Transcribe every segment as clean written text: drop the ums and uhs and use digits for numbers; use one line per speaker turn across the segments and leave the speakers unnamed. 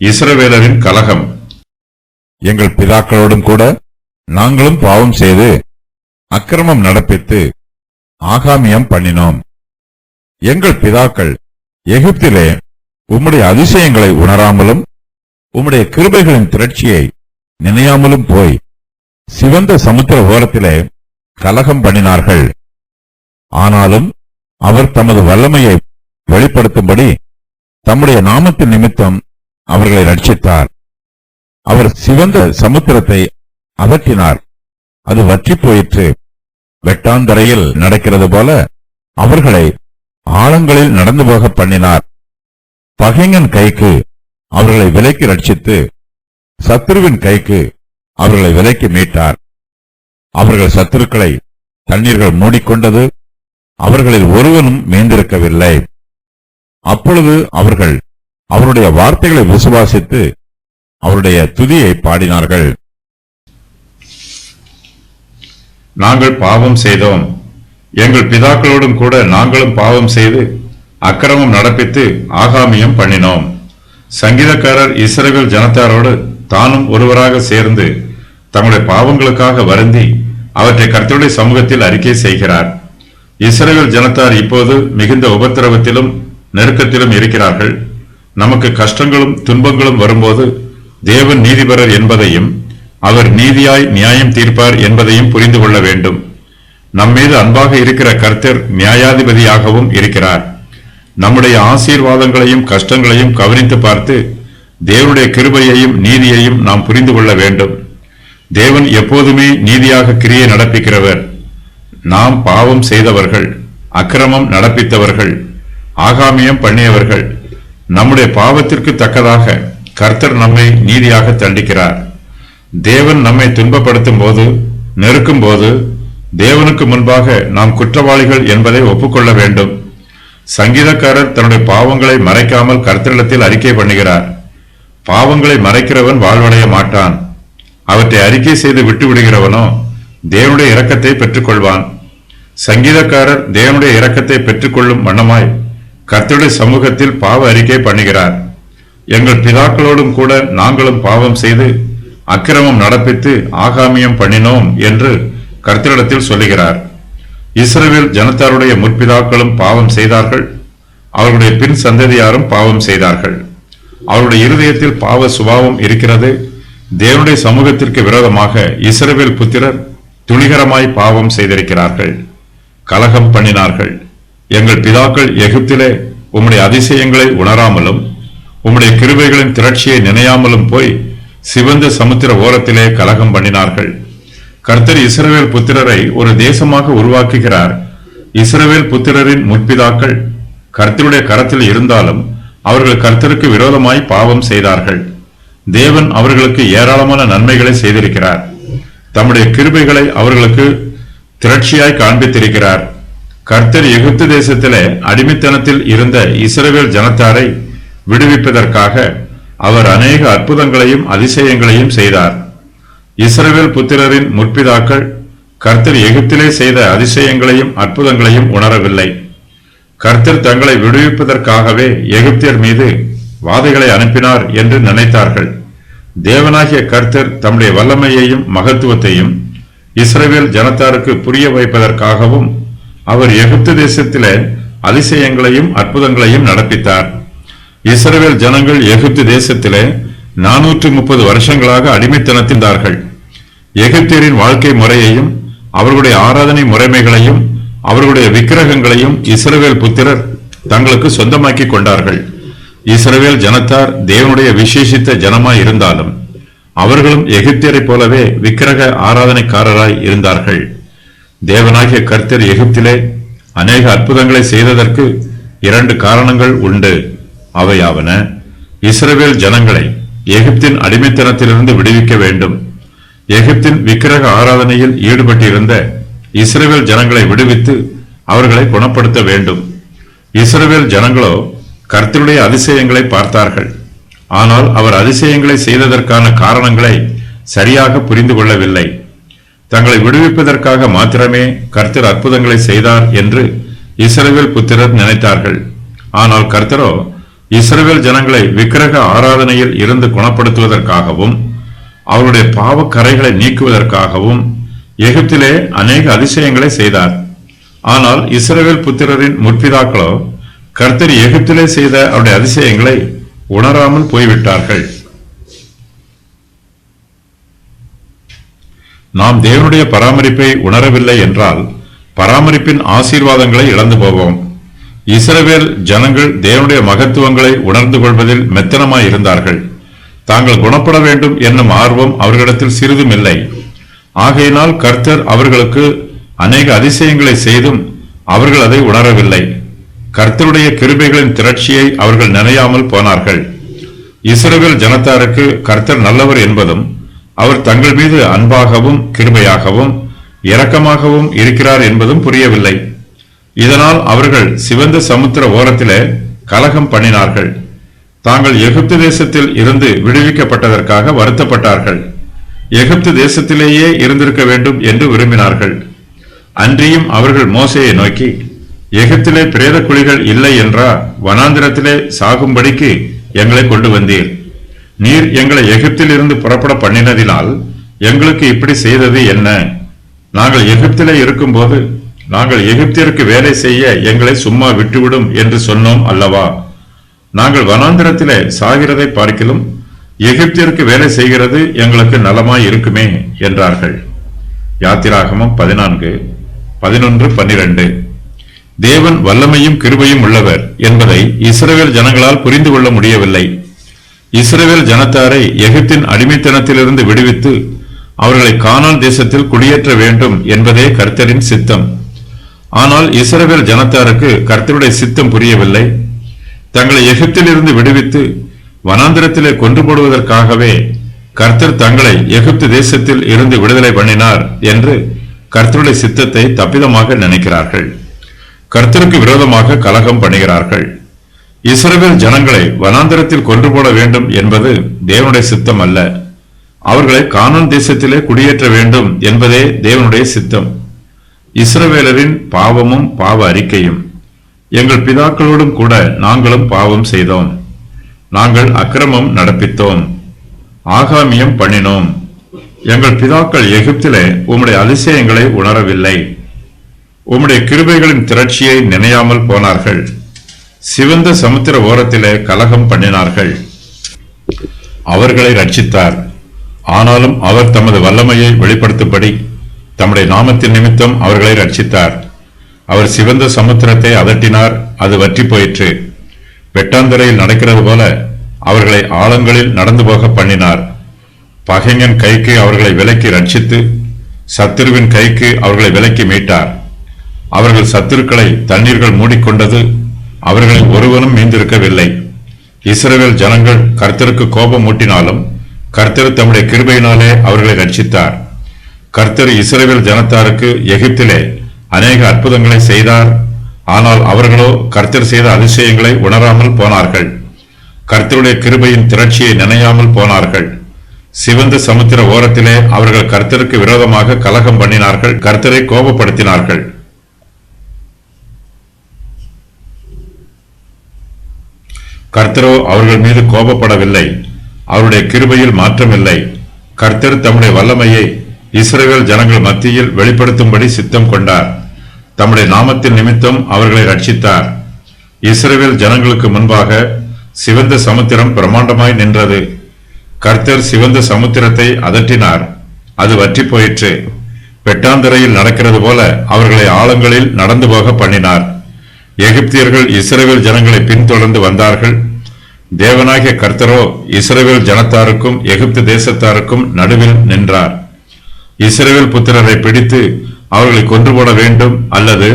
இஸ்ரவேலரின் கலகம்.
எங்கள் பிதாக்களோடும் கூட நாங்களும் பாவம் செய்து அக்கிரமம் நடப்பித்து ஆகாமியம் பண்ணினோம். எங்கள் பிதாக்கள் எகிப்திலே உம்முடைய அதிசயங்களை உணராமலும் உம்முடைய கிருபைகளின் திரட்சியை நினையாமலும் போய் சிவந்த சமுத்திர ஓரத்திலே கலகம் பண்ணினார்கள். ஆனாலும் அவர் தமது வல்லமையை வெளிப்படுத்தும்படி தம்முடைய நாமத்தின் நிமித்தம் அவர்களை ரட்சித்தார். அவர் சிவந்த சமுத்திரத்தை அதட்டினார், அது வற்றி போயிற்று. வெட்டாந்தரையில் நடக்கிறது போல அவர்களை ஆழங்களில் நடந்து போக பண்ணினார். பகைஞன் கைக்கு அவர்களை விலைக்கு ரட்சித்து சத்துருவின் கைக்கு அவர்களை விலைக்கு மீட்டார். அவர்கள் சத்துருக்களை தண்ணீர்கள் மூடிக்கொண்டது, அவர்களில் ஒருவனும் மீந்திருக்கவில்லை. அப்பொழுது அவர்கள் அவருடைய வார்த்தைகளை விசுவாசித்து அவருடைய துதியை பாடினார்கள்.
நாங்கள் பாவம் செய்தோம், எங்கள் பிதாக்களோடும் கூட நாங்களும் பாவம் செய்து அக்கிரமம் நடப்பித்து ஆகாமியம் பண்ணினோம். சங்கீதக்காரர் இஸ்ரவேல் ஜனத்தாரோடு தானும் ஒருவராக சேர்ந்து தங்களுடைய பாவங்களுக்காக வருந்தி அவற்றை கர்த்தருடைய சமூகத்தில் அறிக்கை செய்கிறார். இஸ்ரவேல் ஜனத்தார் இப்போது மிகுந்த உபத்திரவத்திலும் நெருக்கத்திலும் இருக்கிறார்கள். நமக்கு கஷ்டங்களும் துன்பங்களும் வரும்போது தேவன் நீதிபரர் என்பதையும் அவர் நீதியாய் நியாயம் தீர்ப்பார் என்பதையும் புரிந்து கொள்ள வேண்டும். நம்மீது அன்பாக இருக்கிற கர்த்தர் நியாயாதிபதியாகவும் இருக்கிறார். நம்முடைய ஆசீர்வாதங்களையும் கஷ்டங்களையும் கவனித்து பார்த்து தேவனுடைய கிருபையையும் நீதியையும் நாம் புரிந்து கொள்ள வேண்டும். தேவன் எப்போதுமே நீதியாக கிரியை நடப்பிக்கிறவர். நாம் பாவம் செய்தவர்கள், அக்கிரமம் நடப்பித்தவர்கள், ஆகாமியம் பண்ணியவர்கள். நம்முடைய பாவத்திற்கு தக்கதாக கர்த்தர் நம்மை நீதியாக தண்டிக்கிறார். தேவன் நம்மை துன்பப்படுத்தும் போது, நெருக்கும் போது தேவனுக்கு முன்பாக நாம் குற்றவாளிகள் என்பதை ஒப்புக்கொள்ள வேண்டும். சங்கீதக்காரர் தன்னுடைய பாவங்களை மறைக்காமல் கர்த்தரிடத்தில் அறிக்கை பண்ணுகிறார். பாவங்களை மறைக்கிறவன் வாழ்வடைய மாட்டான். அவற்றை அறிக்கை செய்து விட்டு விடுகிறவனோ தேவனுடைய இரக்கத்தை பெற்றுக்கொள்வான். சங்கீதக்காரர் தேவனுடைய இரக்கத்தை பெற்றுக்கொள்ளும் வண்ணமாய் கர்த்தருடைய சமூகத்தில் பாவ அறிக்கை பண்ணுகிறார். எங்கள் பிதாக்களோடும் கூட நாங்களும் பாவம் செய்து அக்கிரமம் நடப்பித்து ஆகாமியம் பண்ணினோம் என்று கர்த்தரிடத்தில் சொல்லுகிறார். இஸ்ரவேல் ஜனத்தாருடைய முற்பிதாக்களும் பாவம் செய்தார்கள், அவர்களுடைய பின் சந்ததியாரும் பாவம் செய்தார்கள். அவருடைய இருதயத்தில் பாவ சுபாவம் இருக்கிறது. தேவனுடைய சமூகத்திற்கு விரோதமாக இஸ்ரவேல் புத்திரர் துணிகரமாய் பாவம் செய்திருக்கிறார்கள், கலகம் பண்ணினார்கள். எங்கள் பிதாக்கள் எகிப்திலே உம்முடைய அதிசயங்களை உணராமலும் உம்முடைய கிருபைகளின் திரட்சியை நினையாமலும் போய் சிவந்த சமுத்திர ஓரத்திலே கலகம் பண்ணினார்கள். கர்த்தர் இஸ்ரவேல் புத்திரரை ஒரு தேசமாக உருவாக்குகிறார். இஸ்ரவேல் புத்திரரின் முற்பிதாக்கள் கர்த்தருடைய கரத்தில் இருந்தாலும் அவர்கள் கர்த்தருக்கு விரோதமாய் பாவம் செய்தார்கள். தேவன் அவர்களுக்கு ஏராளமான நன்மைகளை செய்திருக்கிறார். தம்முடைய கிருபைகளை அவர்களுக்கு திரட்சியாய் காண்பித்திருக்கிறார். கர்த்தர் எகிப்து தேசத்திலே அடிமைத்தனத்தில் இருந்த இஸ்ரவேல் ஜனத்தாரை விடுவிப்பதற்காக அவர் அநேக அற்புதங்களையும் அதிசயங்களையும் செய்தார். இஸ்ரவேல் புத்திரரின் முற்பிதாக்கள் கர்த்தர் எகிப்திலே செய்த அதிசயங்களையும் அற்புதங்களையும் உணரவில்லை. கர்த்தர் தங்களை விடுவிப்பதற்காகவே எகிப்தியர் மீது வாதைகளை அனுப்பினார் என்று நினைத்தார்கள். தேவனாகிய கர்த்தர் தம்முடைய வல்லமையையும் மகத்துவத்தையும் இஸ்ரவேல் ஜனத்தாருக்கு புரிய வைப்பதற்காகவும் அவர் எகிப்து தேசத்திலே அதிசயங்களையும் அற்புதங்களையும் நடப்பித்தார். இஸ்ரவேல் ஜனங்கள் எகிப்து தேசத்திலே 430 வருஷங்களாக அடிமைத்தனத்திருந்தார்கள். எகிப்தியரின் வாழ்க்கை முறையையும் அவர்களுடைய ஆராதனை முறைமைகளையும் அவர்களுடைய விக்கிரகங்களையும் இஸ்ரவேல் புத்திரர் தங்களுக்கு சொந்தமாக்கி கொண்டார்கள். இஸ்ரவேல் ஜனத்தார் தேவனுடைய விசேஷித்த ஜனமாய் இருந்தாலும் அவர்களும் எகிப்தியரை போலவே விக்கிரக ஆராதனைக்காரராய் இருந்தார்கள். தேவனாகிய கர்த்தர் எகிப்திலே அநேக அற்புதங்களை செய்ததற்கு 2 காரணங்கள் உண்டு. அவையாவன, இஸ்ரவேல் ஜனங்களை எகிப்தின் அடிமைத்தனத்திலிருந்து விடுவிக்க வேண்டும். எகிப்தின் விக்கிரக ஆராதனையில் ஈடுபட்டிருந்த இஸ்ரவேல் ஜனங்களை விடுவித்து அவர்களை குணப்படுத்த வேண்டும். இஸ்ரவேல் ஜனங்களோ கர்த்தருடைய அதிசயங்களை பார்த்தார்கள். ஆனால் அவர் அதிசயங்களை செய்ததற்கான காரணங்களை சரியாக புரிந்து கொள்ளவில்லை. தங்களை விடுவிப்பதற்காக மாத்திரமே கர்த்தர் அற்புதங்களை செய்தார் என்று இஸ்ரவேல் புத்திரர் நினைத்தார்கள். ஆனால் கர்த்தரோ இஸ்ரவேல் ஜனங்களை விக்கிரக ஆராதனையில் இருந்து குணப்படுத்துவதற்காகவும் அவருடைய பாவக்கரைகளை நீக்குவதற்காகவும் எகிப்திலே அநேக அதிசயங்களை செய்தார். ஆனால் இஸ்ரவேல் புத்திரரின் முற்பிதாக்களோ கர்த்தர் எகிப்திலே செய்த அவருடைய அதிசயங்களை உணராமல் போய்விட்டார்கள். நாம் தேவனுடைய பராமரிப்பை உணரவில்லை என்றால் பராமரிப்பின் ஆசீர்வாதங்களை இழந்து போவோம். இஸ்ரவேல் ஜனங்கள் தேவனுடைய மகத்துவங்களை உணர்ந்து கொள்வதில் மெத்தனமாய் இருந்தார்கள். தாங்கள் குணப்பட வேண்டும் என்னும் ஆர்வம் அவர்களிடத்தில் சிறிதும் இல்லை. ஆகையினால் கர்த்தர் அவர்களுக்கு அநேக அதிசயங்களை செய்தும் அவர்கள் அதை உணரவில்லை. கர்த்தருடைய கிருபைகளின் திரட்சியை அவர்கள் நினையாமல் போனார்கள். இஸ்ரவேல் ஜனத்தாருக்கு கர்த்தர் நல்லவர் என்பதும் அவர் தங்கள் மீது அன்பாகவும் கிருபையாகவும் இரக்கமாகவும் இருக்கிறார் என்பதும் புரியவில்லை. இதனால் அவர்கள் சிவந்த சமுத்திர ஓரத்திலே கலகம் பண்ணினார்கள். தாங்கள் எகிப்து தேசத்தில் இருந்து விடுவிக்கப்பட்டதற்காக வருத்தப்பட்டார்கள். எகிப்து தேசத்திலேயே இருந்திருக்க வேண்டும் என்று விரும்பினார்கள். அன்றியும் அவர்கள் மோசேயை நோக்கி, எகிப்திலே பிரேத குழிகள் இல்லை என்றா வனாந்திரத்திலே சாகும்படிக்கு எங்களை கொண்டு வந்தீர்? நீர் எங்களை எகிப்தில் இருந்து புறப்பட பண்ணினதினால் எங்களுக்கு இப்படி செய்தது என்ன? நாங்கள் எகிப்திலே இருக்கும்போது நாங்கள் எகிப்தியருக்கு வேலை செய்ய எங்களை சும்மா விட்டுவிடும் என்று சொன்னோம் அல்லவா? நாங்கள் வனாந்திரத்திலே சாகிறதை பார்க்கிலும் எகிப்தியருக்கு வேலை செய்கிறது எங்களுக்கு நலமாய் இருக்குமே என்றார்கள். யாத்திராகமம் 14:11-12. தேவன் வல்லமையும் கிருபையும் உள்ளவர் என்பதை இஸ்ரவேல் ஜனங்களால் புரிந்து கொள்ள முடியவில்லை. இஸ்ரவேல் ஜனத்தாரை எகிப்தின் அடிமைத்தனத்திலிருந்து விடுவித்து அவர்களை கானான் தேசத்தில் குடியேற்ற வேண்டும் என்பதே கர்த்தரின் சித்தம். ஆனால் இஸ்ரவேல் ஜனத்தாருக்கு கர்த்தருடைய சித்தம் புரியவில்லை. தங்களை எகிப்தில் இருந்து விடுவித்து வனாந்திரத்திலே கொன்று போடுவதற்காகவே கர்த்தர் தங்களை எகிப்து தேசத்தில் இருந்து விடுதலை பண்ணினார் என்று கர்த்தருடைய சித்தத்தை தப்பிதமாக நினைக்கிறார்கள். கர்த்தருக்கு விரோதமாக கலகம் பண்ணுகிறார்கள். இஸ்ரவேல் ஜனங்களை வனாந்திரத்தில் கொன்று போட வேண்டும் என்பது தேவனுடைய சித்தம் அல்ல. அவர்களை கானான் தேசத்திலே குடியேற்ற வேண்டும் என்பதே தேவனுடைய சித்தம். இஸ்ரவேலரின் பாவமும் பாவ அறிக்கையும். எங்கள் பிதாக்களோடும் கூட நாங்களும் பாவம் செய்தோம். நாங்கள் அக்கிரமம் நடப்பித்தோம், ஆகாமியம் பண்ணினோம். எங்கள் பிதாக்கள் எகிப்திலே உம்முடைய அதிசயங்களை உணரவில்லை. உம்முடைய கிருபைகளின் திரட்சியை நினையாமல் போனார்கள். சிவந்த சமுத்திர ஓரத்திலே கலகம் பண்ணினார்கள். அவர்களை ரட்சித்தார். ஆனாலும் அவர் தமது வல்லமையை வெளிப்படுத்தும்படி தம்முடைய நாமத்தின் நிமித்தம் அவர்களை ரட்சித்தார். அவர் சிவந்த சமுத்திரத்தை அதட்டினார், அது வற்றி போயிற்று. வெட்டாந்தரையில் நடக்கிறது போல அவர்களை ஆழங்களில் நடந்து போக பண்ணினார். பகைஞன் கைக்கு அவர்களை விலக்கி ரட்சித்து சத்துருவின் கைக்கு அவர்களை விலக்கி மீட்டார். அவர்கள் சத்துருக்களை தண்ணீர்கள் மூடிக்கொண்டது, அவர்களில் ஒருவனும் மீந்திருக்கவில்லை. இஸ்ரவேல் ஜனங்கள் கர்த்தருக்கு கோபம் மூட்டினாலும் கர்த்தர் தம்முடைய கிருபையினாலே அவர்களை ரட்சித்தார். கர்த்தர் இஸ்ரவேல் ஜனத்தாருக்கு எகிப்திலே அநேக அற்புதங்களை செய்தார். ஆனால் அவர்களோ கர்த்தர் செய்த அதிசயங்களை உணராமல் போனார்கள். கர்த்தருடைய கிருபையின் திரட்சியை நினையாமல் போனார்கள். சிவந்த சமுத்திர ஓரத்திலே அவர்கள் கர்த்தருக்கு விரோதமாக கலகம் பண்ணினார்கள், கர்த்தரை கோபப்படுத்தினார்கள். கர்த்தரோ அவர்கள் மீது கோபப்படவில்லை. அவருடைய கிருபையில் மாற்றமில்லை. கர்த்தர் தம்முடைய வல்லமையை இஸ்ரவேல் ஜனங்கள் மத்தியில் வெளிப்படுத்தும்படி சித்தம் கொண்டார். தம்முடைய நாமத்தின் நிமித்தம் அவர்களை ரட்சித்தார். இஸ்ரவேல் ஜனங்களுக்கு முன்பாக சிவந்த சமுத்திரம் பிரமாண்டமாய் நின்றது. கர்த்தர் சிவந்த சமுத்திரத்தை அதட்டினார், அது வற்றி போயிற்று. வெட்டாந்தரையில் நடக்கிறது போல அவர்களை ஆழங்களில் நடந்து போக பண்ணினார். எகிப்தியர்கள் இஸ்ரவேல் ஜனங்களை பின்தொடர்ந்து வந்தார்கள். தேவனாகிய கர்த்தரோ இஸ்ரவேல் ஜனத்தாருக்கும் எகிப்து தேசத்தாருக்கும் நடுவில் நின்றார். இஸ்ரவேல் புத்திரரை பிடித்து அவர்களை கொன்று போட வேண்டும் அல்லது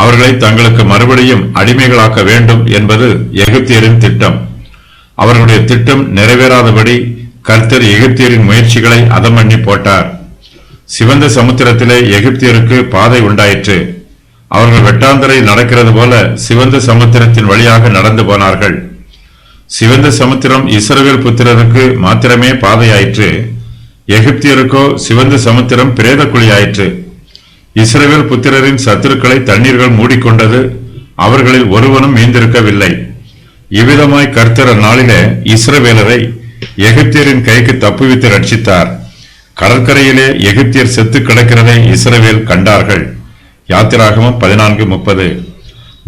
அவர்களை தங்களுக்கு மறுபடியும் அடிமைகளாக்க வேண்டும் என்பது எகிப்தியரின் திட்டம். அவர்களுடைய திட்டம் நிறைவேறாதபடி கர்த்தர் எகிப்தியரின் முயற்சிகளை அதமண்ணி போட்டார். சிவந்த சமுத்திரத்திலே எகிப்தியருக்கு பாதை உண்டாயிற்று. அவர்கள் வெட்டாந்தரையில் நடக்கிறது போல சிவந்த சமுத்திரத்தின் வழியாக நடந்து போனார்கள். சிவந்த சமுத்திரம் இஸ்ரவேல் புத்திரருக்கு மாத்திரமே பாதையாயிற்று. எகிப்தியருக்கோ சிவந்த சமுத்திரம் பிரேத குழியாயிற்று. இஸ்ரவேல் புத்திரரின் சத்துருக்களை தண்ணீர்கள் மூடிக்கொண்டது, அவர்களில் ஒருவனும் மீந்திருக்கவில்லை. இவ்விதமாய் கர்த்தர் அந்நாளிலே இஸ்ரவேலரை எகிப்தியரின் கைக்கு தப்புவித்து ரட்சித்தார். கடற்கரையிலே எகிப்தியர் செத்து கிடக்கிறதை இஸ்ரவேல் கண்டார்கள். யாத்திராகமம் 14:30.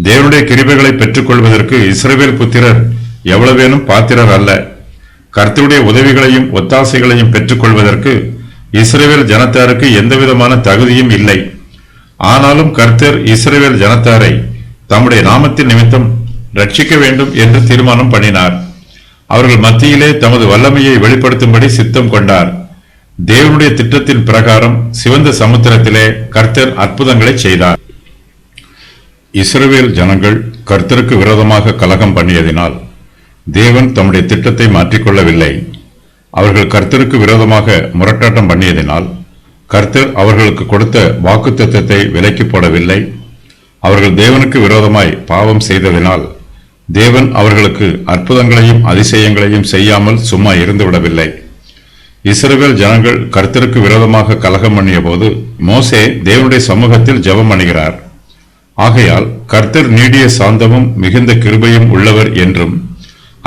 தேவனுடைய கிருபைகளை பெற்றுக் கொள்வதற்கு இஸ்ரவேல் புத்திரர் எவ்வளவேனும் பாத்திரர் அல்ல. கர்த்தருடைய உதவிகளையும் ஒத்தாசைகளையும் பெற்றுக் கொள்வதற்கு இஸ்ரவேல் ஜனத்தாருக்கு எந்தவிதமான தகுதியும் இல்லை. ஆனாலும் கர்த்தர் இஸ்ரவேல் ஜனத்தாரை தம்முடைய நாமத்தின் நிமித்தம் ரட்சிக்க வேண்டும் என்று தீர்மானம் பண்ணினார். அவர்கள் மத்தியிலே தமது வல்லமையை வெளிப்படுத்தும்படி சித்தம் கொண்டார். தேவனுடைய திட்டத்தின் பிரகாரம் சிவந்த சமுத்திரத்திலே கர்த்தர் அற்புதங்களை செய்தார். இஸ்ரவேல் ஜனங்கள் கர்த்தருக்கு விரோதமாக கலகம் பண்ணியதினால் தேவன் தம்முடைய திட்டத்தை மாற்றிக்கொள்ளவில்லை. அவர்கள் கர்த்தருக்கு விரோதமாக முரட்டாட்டம் பண்ணியதினால் கர்த்தர் அவர்களுக்கு கொடுத்த வாக்குத்தத்தத்தை விலக்கி போடவில்லை. அவர்கள் தேவனுக்கு விரோதமாய் பாவம் செய்ததினால் தேவன் அவர்களுக்கு அற்புதங்களையும் அதிசயங்களையும் செய்யாமல் சும்மா இருந்துவிடவில்லை. இஸ்ரவேல் ஜனங்கள் கர்த்தருக்கு விரோதமாக கலகம் பண்ணிய போது மோசே தேவனுடைய சமூகத்தில் ஜெபம் பண்ணுகிறார். ஆகையால் கர்த்தர் நீடிய சாந்தமும் மிகுந்த கிருபையும் உள்ளவர் என்றும்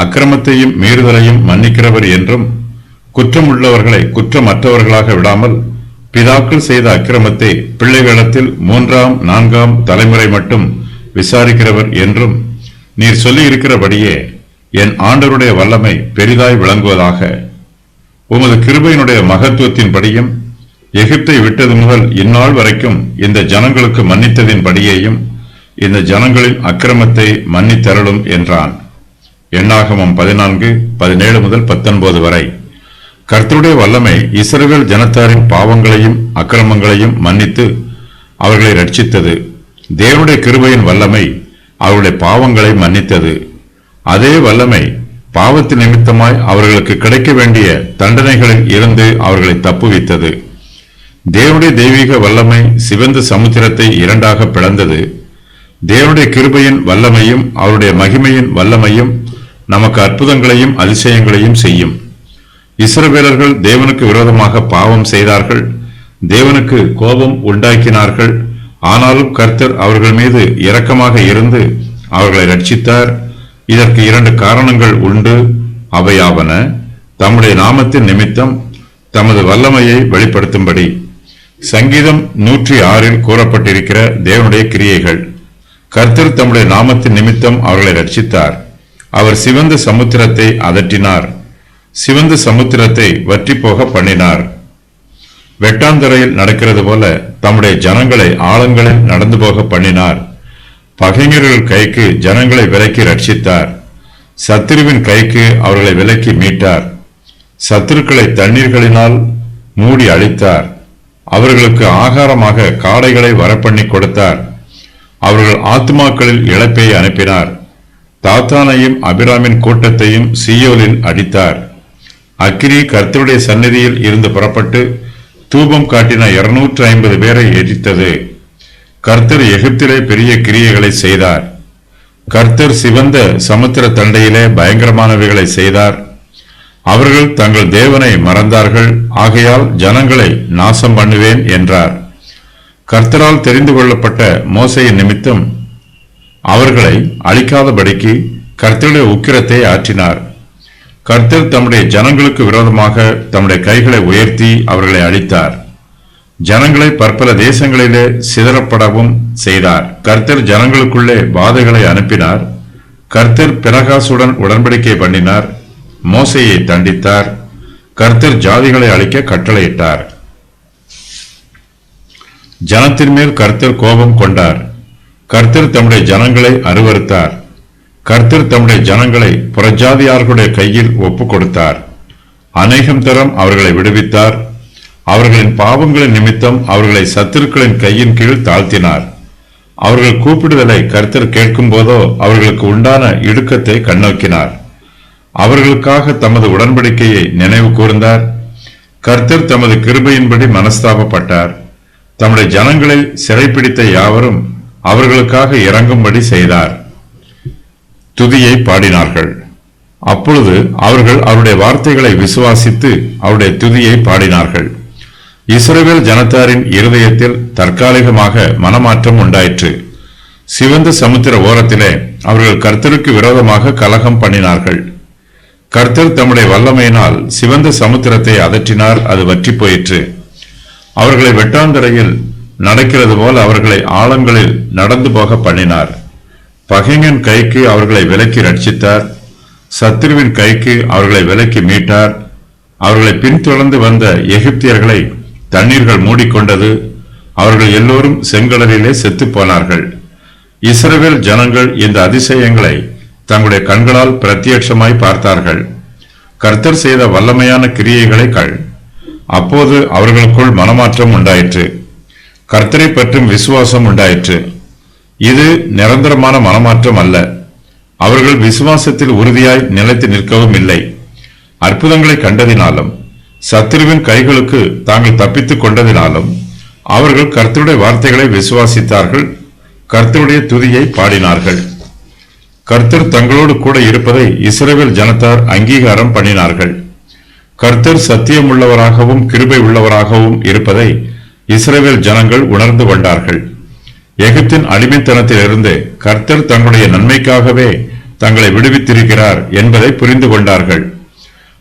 அக்கிரமத்தையும் மீறுதலையும் மன்னிக்கிறவர் என்றும் குற்றம் உள்ளவர்களை குற்றமற்றவர்களாக விடாமல் பிதாக்கள் செய்த அக்கிரமத்தை பிள்ளைகளிடத்தில் 3ஆம் 4ஆம் தலைமுறை மட்டும் விசாரிக்கிறவர் என்றும் நீர் சொல்லி இருக்கிறபடியே என் ஆண்டவருடைய வல்லமை பெரிதாய் விளங்குவதாக. உமது கிருபையினுடைய மகத்துவத்தின்படியும் எகிப்தை விட்டது முதல் இந்நாள் வரைக்கும் இந்த ஜனங்களுக்கு மன்னித்ததின் படியேயும் இந்த ஜனங்களின் அக்கிரமத்தை மன்னித்தருளும் என்றான். எண்ணாகமம் 14:17-19 வரை. கர்த்தருடைய வல்லமை இஸ்ரவேல் ஜனத்தாரின் பாவங்களையும் அக்கிரமங்களையும் மன்னித்து அவர்களை ரட்சித்தது. தேவனுடைய கிருபையின் வல்லமை அவருடைய பாவங்களை மன்னித்தது. அதே வல்லமை பாவத்து நிமித்தமாய் அவர்களுக்கு கிடைக்க வேண்டிய தண்டனைகளில் இருந்து அவர்களை தப்புவித்தது. தேவனுடைய தெய்வீக வல்லமை சிவந்த சமுத்திரத்தை இரண்டாக பிளந்தது. தேவனுடைய கிருபையின் வல்லமையும் அவருடைய மகிமையின் வல்லமையும் நமக்கு அற்புதங்களையும் அதிசயங்களையும் செய்யும். இஸ்ரவேலர்கள் தேவனுக்கு விரோதமாக பாவம் செய்தார்கள், தேவனுக்கு கோபம் உண்டாக்கினார்கள். ஆனாலும் கர்த்தர் அவர்கள் மீது இரக்கமாக இருந்து அவர்களை ரட்சித்தார். இதற்கு 2 காரணங்கள் உண்டு. அவையாவன, தம்முடைய நாமத்தின் நிமித்தம் தமது வல்லமையை வெளிப்படுத்தும்படி. சங்கீதம் 106 கூறப்பட்டிருக்கிற தேவனுடைய கிரியைகள். கர்த்தர் தம்முடைய நாமத்தின் நிமித்தம் அவர்களை ரட்சித்தார். அவர் சிவந்த சமுத்திரத்தை அதட்டினார், சிவந்த சமுத்திரத்தை வற்றி போக பண்ணினார். வெட்டாந்தரையில் நடக்கிறது போல தம்முடைய ஜனங்களை ஆழங்களில் நடந்து போக பண்ணினார். பகைஞர்கள் கைக்கு ஜனங்களை விலக்கி ரட்சித்தார். சத்துருவின் கைக்கு அவர்களை விலக்கி மீட்டார். சத்துருக்களை தண்ணீர்களினால் மூடி அழித்தார். அவர்களுக்கு ஆகாரமாக காடைகளை வரப்பண்ணி கொடுத்தார். அவர்கள் ஆத்துமாக்களில் இழப்பை அனுப்பினார். தாத்தானையும் அபிராமின் கூட்டத்தையும் சீயோலில் அடித்தார். அக்கினி கர்த்தருடைய சந்நிதியில் இருந்து புறப்பட்டு தூபம் காட்டின 250 பேரை எரித்தது. கர்த்தர் எகிப்திலே பெரிய கிரியைகளை செய்தார். கர்த்தர் சிவந்த சமுத்திர தண்டையிலே பயங்கரமானவைகளை செய்தார். அவர்கள் தங்கள் தேவனை மறந்தார்கள், ஆகையால் ஜனங்களை நாசம் பண்ணுவேன் என்றார். கர்த்தரால் தெரிந்து கொள்ளப்பட்ட மோசேயின் நிமித்தம் அவர்களை அழிக்காதபடிக்கு கர்த்தருடைய உக்கிரத்தை ஆற்றினார். கர்த்தர் தம்முடைய ஜனங்களுக்கு விரோதமாக தம்முடைய கைகளை உயர்த்தி அவர்களை அழித்தார். ஜனங்களை பற்பல தேசங்களிலே சிதறப்படவும் செய்தார். கர்த்தர் ஜனங்களுக்குள்ளே பாதைகளை அனுப்பினார். கர்த்தர் பினகாசுடன் உடன்படிக்கை பண்ணினார். மோசேயை தண்டித்தார். கர்த்தர் ஜாதிகளை அழிக்க கட்டளையிட்டார். ஜனத்தின் மேல் கர்த்தர் கோபம் கொண்டார். கர்த்தர் தம்முடைய ஜனங்களை அருவருத்தார். கர்த்தர் தம்முடைய ஜனங்களை புறஜாதியார்களுடைய கையில் ஒப்புக் கொடுத்தார். அநேகம் தரம் அவர்களை விடுவித்தார். அவர்களின் பாவங்களின் நிமித்தம் அவர்களை சத்துருக்களின் கையின் கீழ் தாழ்த்தினார். அவர்கள் கூப்பிடுதலை கர்த்தர் கேட்கும் போதோ அவர்களுக்கு உண்டான இடுக்கத்தை கண்ணோக்கினார். அவர்களுக்காக தமது உடன்படிக்கையை நினைவு கூர்ந்தார். கர்த்தர் தமது கிருபையின்படி மனஸ்தாபப்பட்டார். தம்முடைய ஜனங்களை சிறைப்பிடித்த யாவரும் அவர்களுக்காக இறங்கும்படி செய்தார். துதியை பாடினார்கள். அப்பொழுது அவர்கள் அவருடைய வார்த்தைகளை விசுவாசித்து அவருடைய துதியை பாடினார்கள். இஸ்ரவேல் ஜனத்தாரின் இருதயத்தில் தற்காலிகமாக மனமாற்றம் உண்டாயிற்று. சிவந்த சமுத்திர ஓரத்திலே அவர்கள் கர்த்தருக்கு விரோதமாக கலகம் பண்ணினார்கள். கர்த்தர் தம்முடைய வல்லமையினால் சிவந்த சமுத்திரத்தை அதற்றினார், அது வற்றி போயிற்று. அவர்களை வெட்டாந்தரையில் நடக்கிறது போல் அவர்களை ஆழங்களில் நடந்து போக பண்ணினார். பகைஞன் கைக்கு அவர்களை விலக்கி ரட்சித்தார், சத்துருவின் கைக்கு அவர்களை விலக்கி மீட்டார். அவர்களை பின்தொடர்ந்து வந்த எகிப்தியர்களை தண்ணீர்கள் மூடிக்கொண்டது, அவர்கள் எல்லோரும் செங்கடலிலே செத்துப் போனார்கள். இஸ்ரவேல் ஜனங்கள் இந்த அதிசயங்களை தங்களுடைய கண்களால் பிரத்யட்சமாய் பார்த்தார்கள். கர்த்தர் செய்த வல்லமையான கிரியைகளை அப்போது அவர்களுக்குள் மனமாற்றம் உண்டாயிற்று, கர்த்தரை பற்றும் விசுவாசம் உண்டாயிற்று. இது நிரந்தரமான மனமாற்றம் அல்ல. அவர்கள் விசுவாசத்தில் உறுதியாய் நிலைத்து நிற்கவும் இல்லை. அற்புதங்களை கண்டதினாலும் சத்துருவின் கைகளுக்கு தாங்கள் தப்பித்துக் கொண்டதினாலும் அவர்கள் கர்த்தருடைய வார்த்தைகளை விசுவாசித்தார்கள், கர்த்தருடைய துதியை பாடினார்கள். கர்த்தர் தங்களோடு கூட இருப்பதை இஸ்ரவேல் ஜனத்தார் அங்கீகாரம் பண்ணினார்கள். கர்த்தர் சத்தியமுள்ளவராகவும் கிருபை உள்ளவராகவும் இருப்பதை இஸ்ரவேல் ஜனங்கள் உணர்ந்து கொண்டார்கள். எகிப்தின் அடிமைத்தனத்திலிருந்து கர்த்தர் தங்களுடைய நன்மைக்காகவே தங்களை விடுவித்திருக்கிறார் என்பதை புரிந்து கொண்டார்கள்.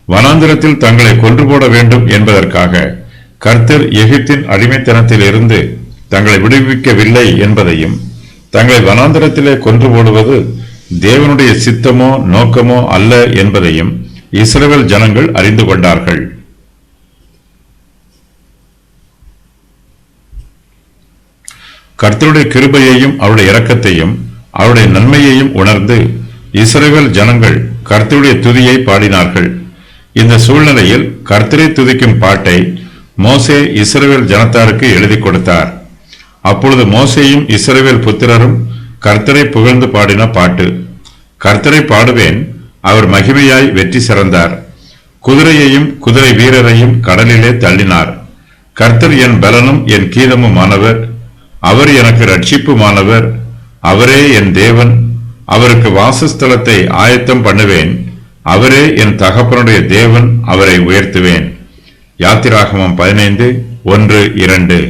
வனாந்திரத்தில் தங்களை கொன்று போட வேண்டும் என்பதற்காக கர்த்தர் எகிப்தின் அடிமைத்தனத்திலிருந்து தங்களை விடுவிக்கவில்லை என்பதையும், தங்களை வனாந்திரத்திலே கொன்று போடுவது தேவனுடைய சித்தமோ நோக்கமோ அல்ல என்பதையும் இஸ்ரவேல் ஜனங்கள் அறிந்து கொண்டார்கள். கர்த்தருடைய கிருபையையும் அவருடைய இரக்கத்தையும் அவருடைய நன்மையையும் உணர்ந்து இஸ்ரவேல் ஜனங்கள் கர்த்தருடைய துதியை பாடினார்கள். இந்த சூழ்நிலையில் கர்த்தரை துதிக்கும் பாட்டை மோசே இஸ்ரவேல் ஜனத்தாருக்கு எழுதி கொடுத்தார். அப்பொழுது மோசேயும் இஸ்ரவேல் புத்திரரும் கர்த்தரை புகழ்ந்து பாடின பாட்டு. கர்த்தரை பாடுவேன், அவர் மகிமையாய் வெற்றி சிறந்தார். குதிரையையும் குதிரை வீரரையும் கடலிலே தள்ளினார். கர்த்தர் என் பலனும் என் கீதமுமானவர், அவர் எனக்கு ரட்சிப்புமானவர். அவரே என் தேவன், அவருக்கு வாசஸ்தலத்தை ஆயத்தம் பண்ணுவேன். அவரே என் தகப்பனுடைய தேவன், அவரை உயர்த்துவேன். யாத்திராகமம் 15:1-2.